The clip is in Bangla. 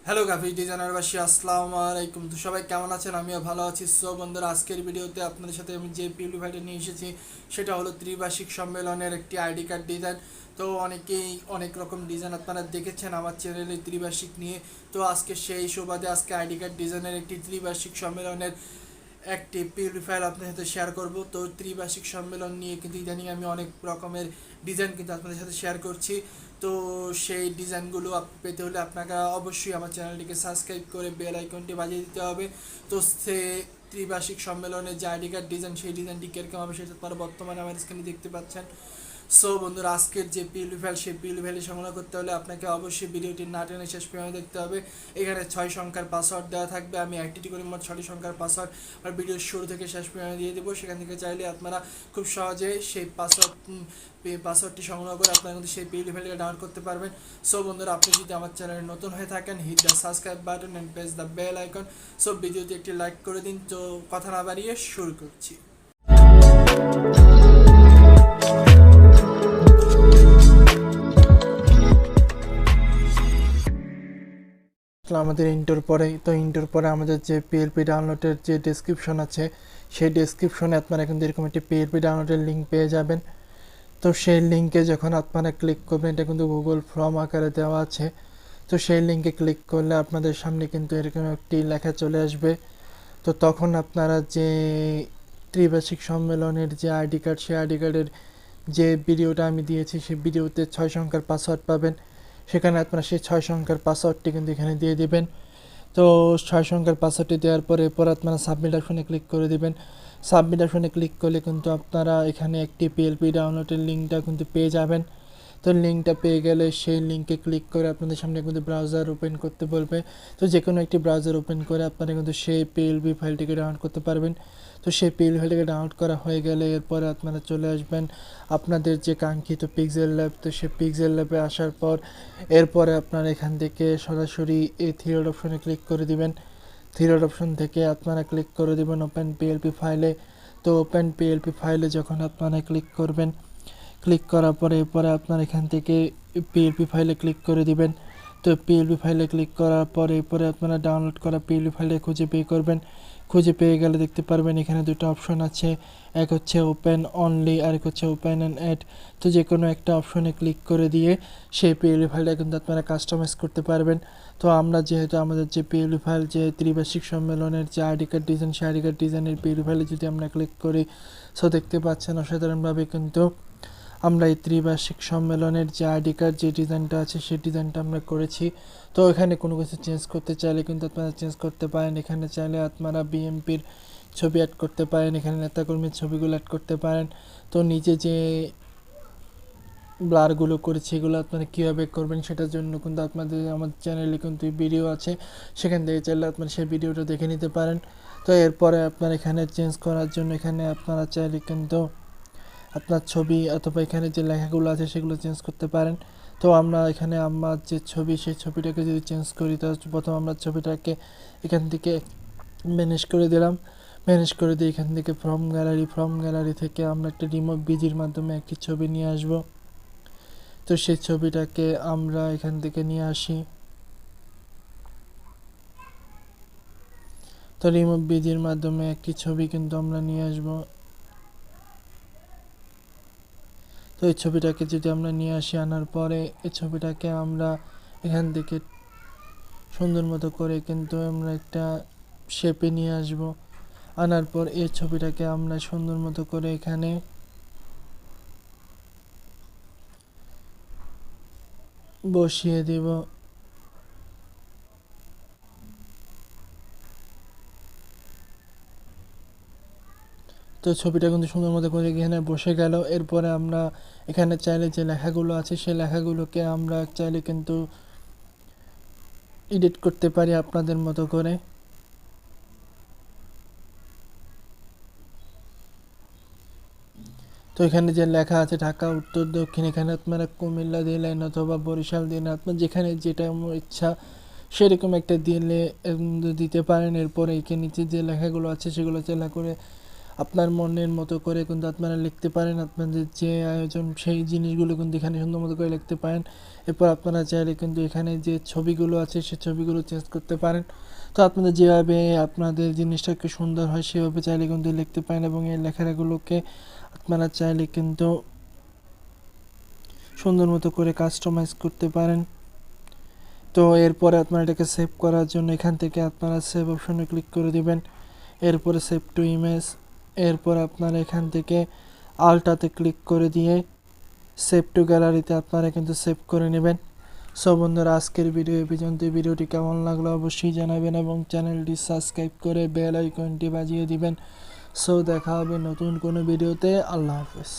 হ্যালো গ্রাফিক ডিজাইনারবাসী, আসসালামু আলাইকুম। তো সবাই কেমন আছেন? আমিও ভালো আছি। সো বন্ধুরা, আজকের ভিডিওতে আপনাদের সাথে আমি যে পিএলপি ফাইলটা নিয়ে এসেছি সেটা হলো ত্রিবার্ষিক সম্মেলনের একটি আইডি কার্ড ডিজাইন। তো অনেকেই অনেক রকম ডিজাইন আপনারা দেখেছেন আমার চ্যানেলে ত্রিবার্ষিক নিয়ে। তো আজকে সেই সুবাদে আজকে আইডি কার্ড ডিজাইনের একটি ত্রিবার্ষিক সম্মেলনের একটি পিএলপি ফাইল আপনাদের সাথে শেয়ার করব। তো ত্রিবার্ষিক সম্মেলন নিয়ে কিন্তু ইদানিং আমি অনেক রকমের ডিজাইন কিন্তু আপনাদের সাথে শেয়ার করছি। তো সেই ডিজাইনগুলো পেতে হলে আপনাকে অবশ্যই আমার চ্যানেলটিকে সাবস্ক্রাইব করে বেল আইকনটি বাজিয়ে দিতে হবে। তো সে ত্রিবার্ষিক সম্মেলনের যে আইডি কার্ড ডিজাইন, সেই ডিজাইনটি কীরকম হবে সেটা আপনারা বর্তমানে আমার স্ক্রিনে দেখতে পাচ্ছেন। সো বন্ধুরা, আজকের যে পিএলপি ফাইল, সেই পিএলপি ফাইলে সংগ্রহ করতে হলে আপনাকে অবশ্যই ভিডিওটি না টেনে শেষ পর্যন্ত দেখতে হবে। এখানে 6 সংখ্যার পাসওয়ার্ড দেওয়া থাকবে। আমি একটি করে মোট 6টি সংখ্যার পাসওয়ার্ড আর ভিডিওর শুরু থেকে শেষ পর্যন্ত দিয়ে দেবো। সেখান থেকে চাইলে আপনারা খুব সহজে সেই পাসওয়ার্ডটি সংগ্রহ করে আপনারা কিন্তু সেই পিএলপি ফাইলকে ডাউনলোড করতে পারবেন। সো বন্ধুরা, আপনি যদি আমার চ্যানেলে নতুন হয়ে থাকেন, hit the subscribe button and press the bell icon. So ভিডিওতে একটি লাইক করে দিন। তো কথা না বাড়িয়ে শুরু করছি। আমাদের ইন্টোর পরে আমাদের যে পিএলপি ডাউনলোডের যে ডেসক্রিপশন আছে, সেই ডেসক্রিপশনে আপনারা কিন্তু এরকম একটি পিএলপি ডাউনলোডের লিঙ্ক পেয়ে যাবেন। তো সেই লিঙ্কে যখন আপনারা ক্লিক করবেন, এটা কিন্তু গুগল ফর্ম আকারে দেওয়া আছে। তো সেই লিঙ্কে ক্লিক করলে আপনাদের সামনে কিন্তু এরকম একটি লেখা চলে আসবে। তো তখন আপনারা যে ত্রিবার্ষিক সম্মেলনের যে আইডি কার্ড, সেই আইডি কার্ডের যে ভিডিওটা আমি দিয়েছি, সেই ভিডিওতে 6 সংখ্যার পাসওয়ার্ড পাবেন। সেখানে আপনারা সেই 6 সংখ্যার পাসওয়ার্ডটি কিন্তু এখানে দিয়ে দিবেন। তো 6 সংখ্যার পাসওয়ার্ডটি দেওয়ার পরে আপনারা সাবমিট অপশনে ক্লিক করে দিবেন। সাবমিট অপশনে ক্লিক করলে কিন্তু আপনারা এখানে একটি পিএলপি ডাউনলোডের লিঙ্কটা কিন্তু পেয়ে যাবেন। তো লিঙ্কটা পেয়ে গেলে সেই লিঙ্কে ক্লিক করে আপনাদের সামনে কিন্তু ব্রাউজার ওপেন করতে বলবে। তো যে কোনো একটি ব্রাউজার ওপেন করে আপনারা কিন্তু সেই পিএলপি ফাইলটিকে ডাউনলোড করতে পারবেন। তো সেই পিএলপি ফাইলটিকে ডাউনলোড করা হয়ে গেলে এরপরে আপনারা চলে আসবেন আপনাদের যে কাঙ্ক্ষিত পিক্সেল ল্যাব। তো সেই পিক্সেল ল্যাবে আসার পর এরপরে আপনারা এখান থেকে সরাসরি এই থ্রি ডট অপশনে ক্লিক করে দিবেন। থ্রি ডট অপশন থেকে আপনারা ক্লিক করে দেবেন ওপেন পিএলপি ফাইলে। তো ওপেন পিএলপি ফাইলে যখন আপনারা ক্লিক করবেন, ক্লিক করার পরে এরপরে আপনার এখান থেকে পিএলপি ফাইলে ক্লিক করে দিবেন। তো পিএলপি ফাইলে ক্লিক করার পরে এরপরে আপনারা ডাউনলোড করা পিএলপি ফাইলে খুঁজে করবেন। খুঁজে পেয়ে গেলে দেখতে পারবেন এখানে দুটো অপশন আছে, এক হচ্ছে ওপেন অনলি আর এক হচ্ছে ওপেন অ্যান্ড অ্যাড। তো যে কোনো একটা অপশনে ক্লিক করে দিয়ে সেই পিএলপি ফাইলটা কিন্তু আপনারা কাস্টমাইজ করতে পারবেন। তো আমরা যেহেতু আমাদের যে পিএলপি ফাইল, যে ত্রিবার্ষিক সম্মেলনের যে আইডি কার্ড ডিজাইন, সেই আইডি কার্ড ডিজাইনের পিএলপি ফাইলে যদি আমরা ক্লিক করি, সো দেখতে পাচ্ছেন অসাধারণভাবে কিন্তু আমরা এই ত্রিবার্ষিক সম্মেলনের যে আইডি কার্ড যে ডিজাইনটা আছে, সেই ডিজাইনটা আমরা করেছি। তো এখানে কোনো কিছু চেঞ্জ করতে চাইলে কিন্তু আপনারা চেঞ্জ করতে পারেন। এখানে চাইলে আপনারা বিএমপির ছবি অ্যাড করতে পারেন, এখানে নেতাকর্মীর ছবিগুলো অ্যাড করতে পারেন। তো নিচে যে ব্লারগুলো করেছি, এগুলো আপনারা কীভাবে করবেন সেটার জন্য কিন্তু আপনাদের আমার চ্যানেলে কিন্তু ভিডিও আছে, সেখান থেকে চাইলে আপনারা সেই ভিডিওটা দেখে নিতে পারেন। তো এরপরে আপনার এখানে চেঞ্জ করার জন্য এখানে আপনারা চাইলে কিন্তু আপনার ছবি অথবা এখানে যে লেখাগুলো আছে সেগুলো চেঞ্জ করতে পারেন। তো আমরা এখানে আমার যে ছবি, সেই ছবিটাকে যদি চেঞ্জ করি, তাহলে প্রথম আমরা ছবিটাকে এখান থেকে ম্যানেজ করে দিলাম। ম্যানেজ করে দিয়ে এখান থেকে ফ্রম গ্যালারি থেকে আমরা একটা রিমুভ বিজির মাধ্যমে একটি ছবি নিয়ে আসব। তো সেই ছবিটাকে আমরা এখান থেকে নিয়ে আসি। তো রিমুভ বিজির মাধ্যমে একটি ছবি কিন্তু আমরা নিয়ে আসব। তো এই ছবিটাকে যদি আমরা নিয়ে আসি, আনার পরে এই ছবিটাকে আমরা এখান থেকে সুন্দর মতো করে কিন্তু আমরা একটা শেপে নিয়ে আসব। আনার পর এই ছবিটাকে আমরা সুন্দর মতো করে এখানে বসিয়ে দিব। তো ছবিটা কিন্তু সুন্দর মতো করে এখানে বসে গেল। এরপরে আমরা এখানে চাইলে যে লেখাগুলো আছে, সেই লেখাগুলোকে আমরা চাইলে কিন্তু এডিট করতে পারি আপনাদের মতো করে। তো এখানে যে লেখা আছে ঢাকা উত্তর দক্ষিণ, এখানে আপনারা কুমিল্লা দিলেন অথবা বরিশাল দিলেন, আপনার যেখানে যেটা ইচ্ছা সেরকম একটা দিতে পারেন। এরপরে এখানে নিচে যে লেখাগুলো আছে সেগুলো চেলা করে আপনার মনের মতো করে কিন্তু আপনারা লিখতে পারেন। আপনাদের যে আয়োজন সেই জিনিসগুলো কিন্তু এখানে সুন্দর মতো করে লিখতে পারেন। এরপর আপনারা চাইলে কিন্তু এখানে যে ছবিগুলো আছে সেই ছবিগুলো চেঞ্জ করতে পারেন। তো আপনাদের যেভাবে আপনাদের জিনিসটাকে সুন্দর হয় সেভাবে চাইলে কিন্তু লিখতে পারেন, এবং এই লেখাগুলোকে আপনারা চাইলে কিন্তু সুন্দর মতো করে কাস্টমাইজ করতে পারেন। তো এরপরে আপনারা এটাকে সেভ করার জন্য এখান থেকে আপনারা সেভ অপশনে ক্লিক করে দিবেন। এরপরে সেভ টু ইমেজ, এরপর আপনারা এখান থেকে আলটাতে ক্লিক করে দিয়ে সেভ টু গ্যালারিতে আপনারা কিন্তু সেভ করে নেবেন। সো বন্ধুরা, আজকের ভিডিও এই পর্যন্ত। ভিডিওটি কেমন লাগলো অবশ্যই জানাবেন এবং চ্যানেলটি সাবস্ক্রাইব করে বেল আইকনটি বাজিয়ে দিবেন। সো দেখা হবে নতুন কোনো ভিডিওতে। আল্লাহ হাফেজ।